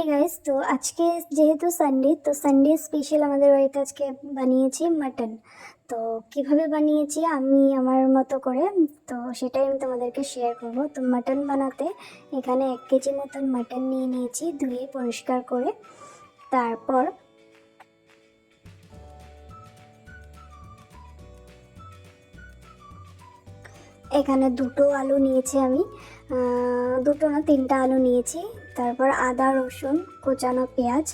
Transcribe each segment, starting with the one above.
Guys, তো আজকে যেহেতু সানডে, তো সানডে স্পেশাল আমাদের বাড়িতে আজকে বানিয়েছি মাটন। তো কিভাবে বানিয়েছি আমি আমার মতো করে, তো সেটাই আমি তোমাদেরকে শেয়ার করব। তো মাটন বানাতে এখানে 1 কেজি মতন মাটন নিয়ে নিয়েছি, ধুয়ে পরিষ্কার করে। তারপর এখানে 2টো আলু নিয়েছি আমি, 2টো না 3টা আলু নিয়েছি। তারপর আদা রসুন কোচানো পেঁয়াজ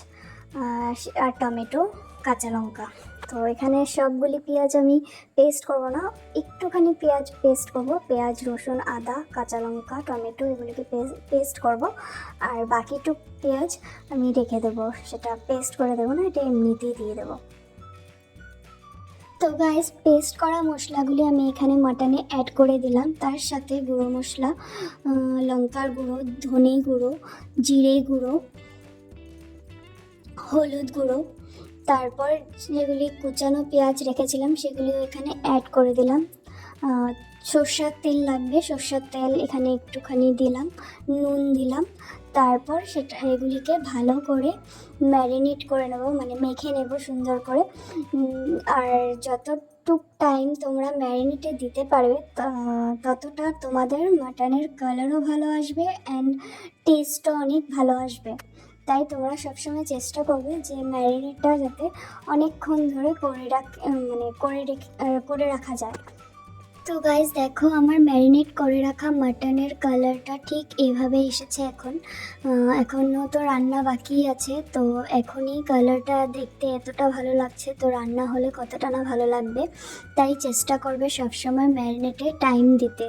আর টমেটো, কাঁচা লঙ্কা। তো এখানে সবগুলি পেঁয়াজ আমি পেস্ট করব না, একটুখানি পেঁয়াজ পেস্ট করব। পেঁয়াজ রসুন আদা কাঁচা লঙ্কা টমেটো এগুলিকে পেস্ট করব। আর বাকিটুক পেঁয়াজ আমি রেখে দেবো, সেটা পেস্ট করে দেবো না, এটা এমনিতেই দিয়ে দেবো। তো গাইস, পেস্ট করা মশলাগুলি আমি এখানে মাটনে অ্যাড করে দিলাম। তার সাথে গুঁড়ো মশলা, লঙ্কার গুঁড়ো, ধনে গুঁড়ো, জিরে গুঁড়ো, হলুদ গুঁড়ো। তারপর যেগুলি কুচানো পেঁয়াজ রেখেছিলাম সেগুলিও এখানে অ্যাড করে দিলাম। সর্ষের তেল লাগবে, সর্ষের তেল এখানে একটুখানি দিলাম, নুন দিলাম। তারপর এগুলিকে ভালো করে ম্যারিনেট করে নেবো, মানে মেখে নেব সুন্দর করে। আর যতটুক টাইম তোমরা ম্যারিনেটে দিতে পারবে ততটা তোমাদের মাটনের কালারও ভালো আসবে অ্যান্ড টেস্টও অনেক ভালো আসবে। তাই তোমরা সবসময় চেষ্টা করবে যে ম্যারিনেটটা যাতে অনেকক্ষণ ধরে করে রাখা যায়। তো গাইজ দেখো, আমার ম্যারিনেট করে রাখা মাটনের কালারটা ঠিক এভাবে এসেছে। এখনও তো রান্না বাকি আছে, তো এখনই কালারটা দেখতে এতটা ভালো লাগছে, তো রান্না হলে কতটা না ভালো লাগবে। তাই চেষ্টা করবে সবসময় ম্যারিনেটে টাইম দিতে।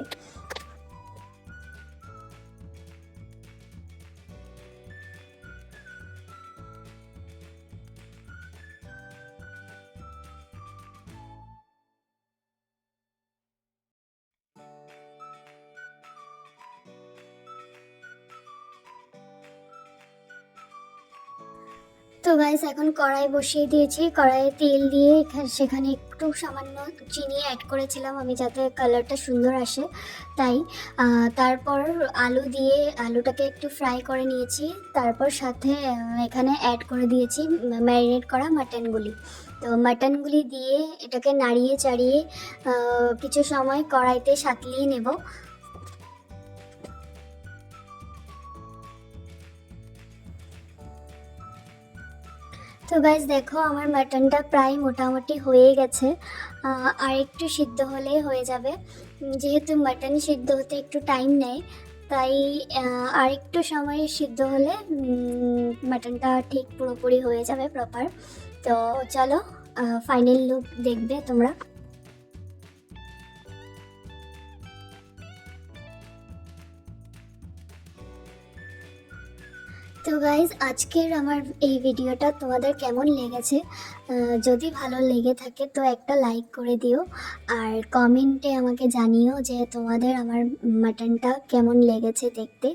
তো গাইস, এখন কড়াই বসিয়ে দিয়েছি। কড়াইয়ে তেল দিয়ে সেখানে একটু সামান্য চিনি অ্যাড করেছিলাম আমি, যাতে কালারটা সুন্দর আসে। তাই তারপর আলু দিয়ে আলুটাকে একটু ফ্রাই করে নিয়েছি। তারপর সাথে এখানে অ্যাড করে দিয়েছি ম্যারিনেট করা মাটনগুলি। তো মাটনগুলি দিয়ে এটাকে নাড়িয়ে চাড়িয়ে কিছু সময় কড়াইতে সাঁতলিয়ে নেব। তো গাইস দেখো, আমার মাটনটা প্রায় মোটামুটি হয়ে গেছে। আর একটু সিদ্ধ হলেই হয়ে যাবে। যেহেতু মাটন সিদ্ধ হতে একটু টাইম নেয়, তাই আর একটু সময় সিদ্ধ হলে মাটনটা ঠিক পুরোপুরি হয়ে যাবে প্রপার। তো চলো, ফাইনাল লুক দেখবে তোমরা। তো গাইজ, আজকের আমার এই ভিডিওটা তোমাদের কেমন লেগেছে? যদি ভালো লেগে থাকে তো একটা লাইক করে দিও, আর কমেন্টে আমাকে জানিও যে তোমাদের আমার মাটনটা কেমন লেগেছে দেখতে।